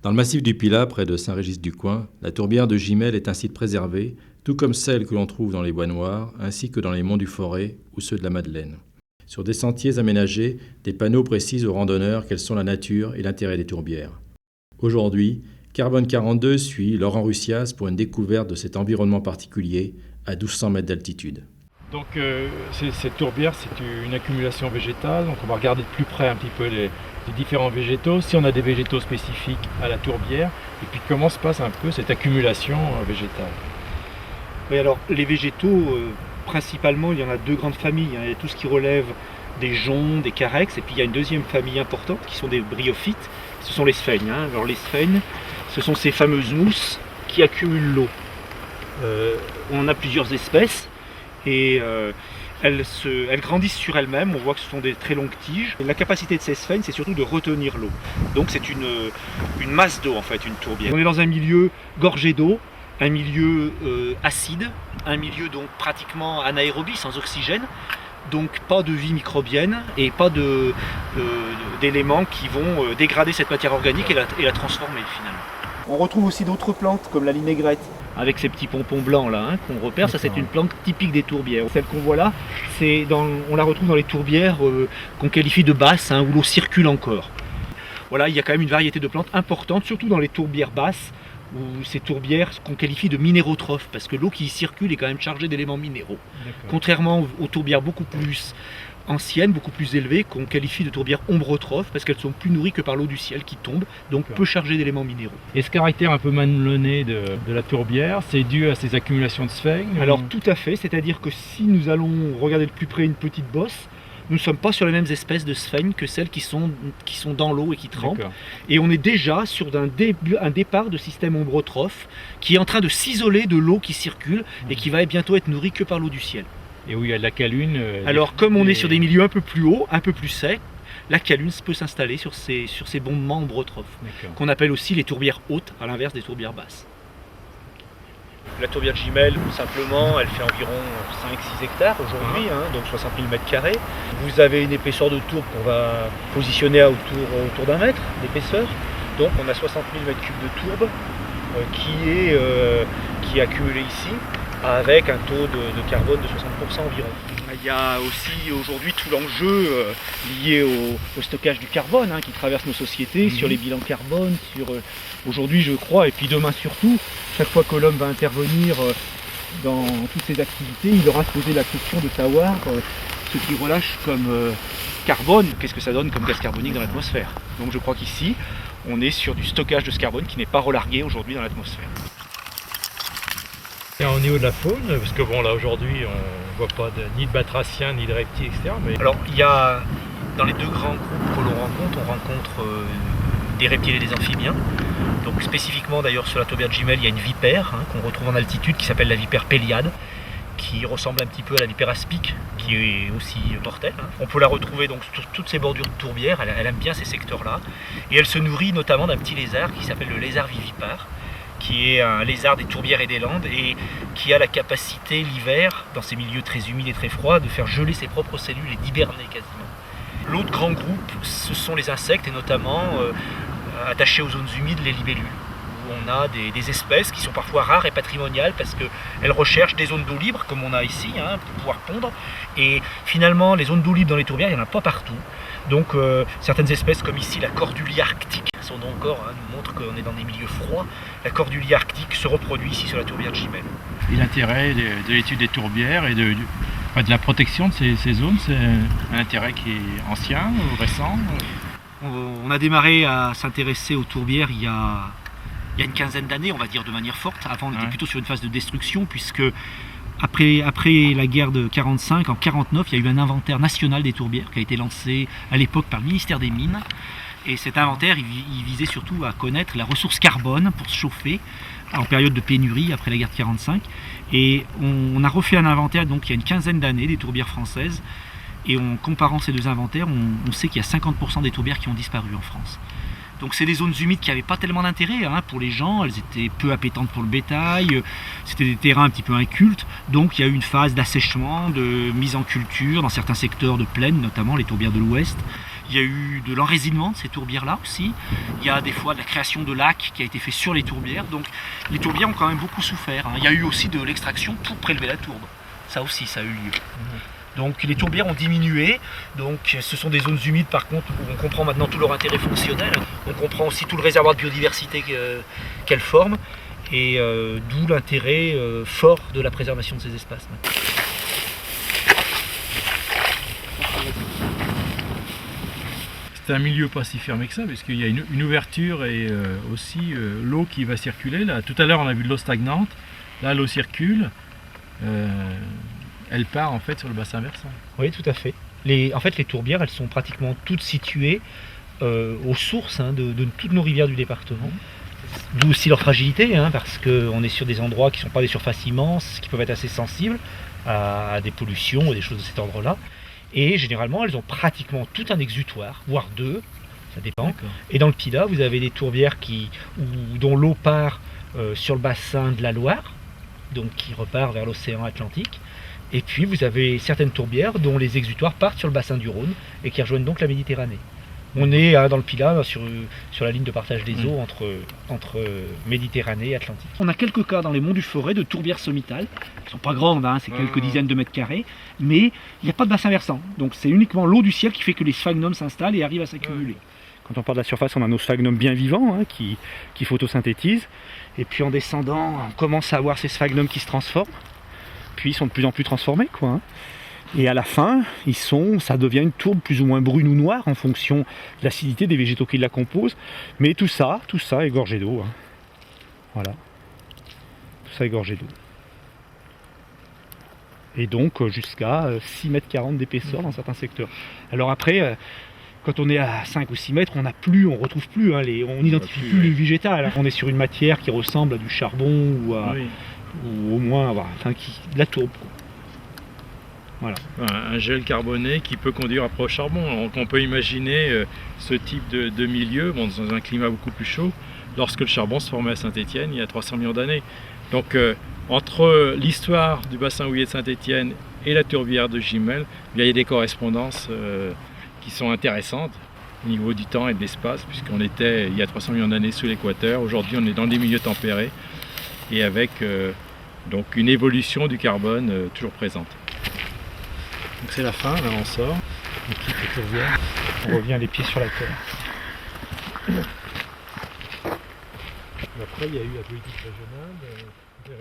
Dans le massif du Pilat, près de Saint-Régis-du-Coin, la tourbière de Gimel est un site préservé, tout comme celle que l'on trouve dans les Bois Noirs, ainsi que dans les monts du Forêt ou ceux de la Madeleine. Sur des sentiers aménagés, des panneaux précisent aux randonneurs quelles sont la nature et l'intérêt des tourbières. Aujourd'hui, Carbone 42 suit Laurent Russias pour une découverte de cet environnement particulier à 1200 mètres d'altitude. Donc cette tourbière, c'est une accumulation végétale, donc on va regarder de plus près un petit peu les différents végétaux, si on a des végétaux spécifiques à la tourbière, et puis comment se passe un peu cette accumulation végétale. Oui, alors les végétaux, principalement, il y en a deux grandes familles. Il y a tout ce qui relève des joncs, des carex, et puis il y a une deuxième famille importante qui sont des bryophytes, ce sont les sphènes. Alors les sphènes, ce sont ces fameuses mousses qui accumulent l'eau. On en a plusieurs espèces, et elles grandissent sur elles-mêmes. On voit que ce sont des très longues tiges. Et la capacité de ces sphènes, c'est surtout de retenir l'eau. Donc c'est une masse d'eau en fait, une tourbière. On est dans un milieu gorgé d'eau, un milieu acide, un milieu donc pratiquement anaérobie, sans oxygène, donc pas de vie microbienne et pas d'éléments qui vont dégrader cette matière organique et la transformer finalement. On retrouve aussi d'autres plantes comme la linaigrette, avec ces petits pompons blancs là qu'on repère. Ça, c'est une plante typique des tourbières. Celle qu'on voit là, on la retrouve dans les tourbières qu'on qualifie de basses, où l'eau circule encore. Voilà, il y a quand même une variété de plantes importante, surtout dans les tourbières basses, ou ces tourbières qu'on qualifie de minérotrophes, parce que l'eau qui y circule est quand même chargée d'éléments minéraux. Contrairement aux tourbières beaucoup plus anciennes, beaucoup plus élevées, qu'on qualifie de tourbières ombrotrophes, parce qu'elles sont plus nourries que par l'eau du ciel qui tombe, donc peu chargées d'éléments minéraux. Et ce caractère un peu malmené de la tourbière, c'est dû à ces accumulations de sphènes? Alors tout à fait, c'est-à-dire que si nous allons regarder de plus près une petite bosse, nous ne sommes pas sur les mêmes espèces de sphènes que celles qui sont dans l'eau et qui trempent. Et on est déjà sur un départ de système ombrotrophe qui est en train de s'isoler de l'eau qui circule et qui va bientôt être nourrie que par l'eau du ciel. Et où il y a de la calune. Alors comme on est sur des milieux un peu plus hauts, un peu plus secs, la calune peut s'installer sur ces bombements ombrotrophes, qu'on appelle aussi les tourbières hautes, à l'inverse des tourbières basses. La tourbière de Gimel, simplement, elle fait environ 5-6 hectares aujourd'hui, donc 60 000 m². Vous avez une épaisseur de tourbe qu'on va positionner autour d'1 mètre d'épaisseur. Donc on a 60 000 m³ de tourbe qui est accumulée ici, avec un taux de carbone de 60% environ. Il y a aussi aujourd'hui tout l'enjeu lié au stockage du carbone qui traverse nos sociétés, sur les bilans carbone, aujourd'hui je crois, et puis demain surtout, chaque fois que l'homme va intervenir dans toutes ces activités, il aura à se poser la question de savoir ce qu'il relâche comme carbone, qu'est-ce que ça donne comme gaz carbonique dans l'atmosphère. Donc je crois qu'ici, on est sur du stockage de ce carbone qui n'est pas relargué aujourd'hui dans l'atmosphère. Et au niveau de la faune, parce que bon là aujourd'hui on voit pas ni de batraciens ni de reptiles, etc. Mais... Alors il y a dans les deux grands groupes que on rencontre des reptiles et des amphibiens. Donc spécifiquement d'ailleurs sur la tourbière de Gimel, il y a une vipère qu'on retrouve en altitude qui s'appelle la vipère péliade, qui ressemble un petit peu à la vipère aspic, qui est aussi mortelle. On peut la retrouver donc sur toutes ces bordures de tourbières, elle aime bien ces secteurs-là, et elle se nourrit notamment d'un petit lézard qui s'appelle le lézard vivipare, qui est un lézard des tourbières et des landes et qui a la capacité l'hiver, dans ces milieux très humides et très froids, de faire geler ses propres cellules et d'hiberner quasiment. L'autre grand groupe, ce sont les insectes et notamment attachés aux zones humides, les libellules, où on a des espèces qui sont parfois rares et patrimoniales parce qu'elles recherchent des zones d'eau libre comme on a ici pour pouvoir pondre, et finalement les zones d'eau libre dans les tourbières il n'y en a pas partout, donc certaines espèces comme ici la cordulie arctique, son nom encore nous montre qu'on est dans des milieux froids, la cordulie arctique se reproduit ici sur la tourbière de Gimel. Et l'intérêt de l'étude des tourbières et de la protection de ces zones, c'est un intérêt qui est ancien ou récent? On a démarré à s'intéresser aux tourbières il y a une quinzaine d'années, on va dire de manière forte. Avant on était plutôt sur une phase de destruction, puisque après la guerre de 1945, en 1949, il y a eu un inventaire national des tourbières qui a été lancé à l'époque par le ministère des Mines. Et cet inventaire, il visait surtout à connaître la ressource carbone pour se chauffer en période de pénurie après la guerre de 1945. Et on a refait un inventaire donc il y a une quinzaine d'années des tourbières françaises. Et en comparant ces deux inventaires, on sait qu'il y a 50% des tourbières qui ont disparu en France. Donc c'est des zones humides qui n'avaient pas tellement d'intérêt pour les gens, elles étaient peu appétantes pour le bétail, c'était des terrains un petit peu incultes, donc il y a eu une phase d'assèchement, de mise en culture dans certains secteurs de plaine, notamment les tourbières de l'Ouest. Il Il y a eu de l'enraisinement de ces tourbières-là aussi. Il y a des fois de la création de lacs qui a été fait sur les tourbières. Donc les tourbières ont quand même beaucoup souffert. Il y a eu aussi de l'extraction pour prélever la tourbe. Ça aussi, ça a eu lieu. Donc les tourbières ont diminué, donc ce sont des zones humides par contre où on comprend maintenant tout leur intérêt fonctionnel, on comprend aussi tout le réservoir de biodiversité qu'elles forment, et d'où l'intérêt fort de la préservation de ces espaces. C'est un milieu pas si fermé que ça, parce qu'il y a une ouverture et aussi l'eau qui va circuler. Là, tout à l'heure on a vu de l'eau stagnante, là l'eau circule. Elle part en fait sur le bassin versant. Oui, tout à fait. En fait, les tourbières, elles sont pratiquement toutes situées aux sources de toutes nos rivières du département. D'où aussi leur fragilité, parce qu'on est sur des endroits qui ne sont pas des surfaces immenses, qui peuvent être assez sensibles à des pollutions ou des choses de cet ordre-là. Et généralement, elles ont pratiquement tout un exutoire, voire deux, ça dépend. Et dans le Pida, vous avez des tourbières dont l'eau part sur le bassin de la Loire, donc qui repart vers l'océan Atlantique. Et puis vous avez certaines tourbières dont les exutoires partent sur le bassin du Rhône et qui rejoignent donc la Méditerranée. On est dans le Pilat sur la ligne de partage des eaux entre Méditerranée et Atlantique. On a quelques cas dans les monts du Forêt de tourbières sommitales. Elles ne sont pas grandes, c'est quelques dizaines de mètres carrés, mais il n'y a pas de bassin versant. Donc c'est uniquement l'eau du ciel qui fait que les sphagnums s'installent et arrivent à s'accumuler. Quand on part de la surface, on a nos sphagnums bien vivants qui photosynthétisent. Et puis en descendant, on commence à avoir ces sphagnums qui se transforment. Puis ils sont de plus en plus transformés, Et à la fin, ça devient une tourbe plus ou moins brune ou noire en fonction de l'acidité des végétaux qui la composent. Mais tout ça est gorgé d'eau. Voilà. Tout ça est gorgé d'eau. Et donc jusqu'à 6,40 mètres d'épaisseur dans certains secteurs. Alors après, quand on est à 5 ou 6 mètres, on retrouve plus, on n'identifie plus le végétal. On est sur une matière qui ressemble à du charbon ou au moins de la tourbe. Voilà. Un gel carboné qui peut conduire après au charbon. Donc on peut imaginer ce type de milieu dans un climat beaucoup plus chaud lorsque le charbon se formait à Saint-Étienne il y a 300 millions d'années. Donc entre l'histoire du bassin houiller de Saint-Étienne et la tourbière de Gimel, il y a des correspondances qui sont intéressantes au niveau du temps et de l'espace, puisqu'on était il y a 300 millions d'années sous l'équateur. Aujourd'hui on est dans des milieux tempérés et avec donc une évolution du carbone toujours présente. Donc c'est la fin, là on sort, on quitte les tourbières, on revient les pieds sur la terre. Et après il y a eu la politique régionale qui est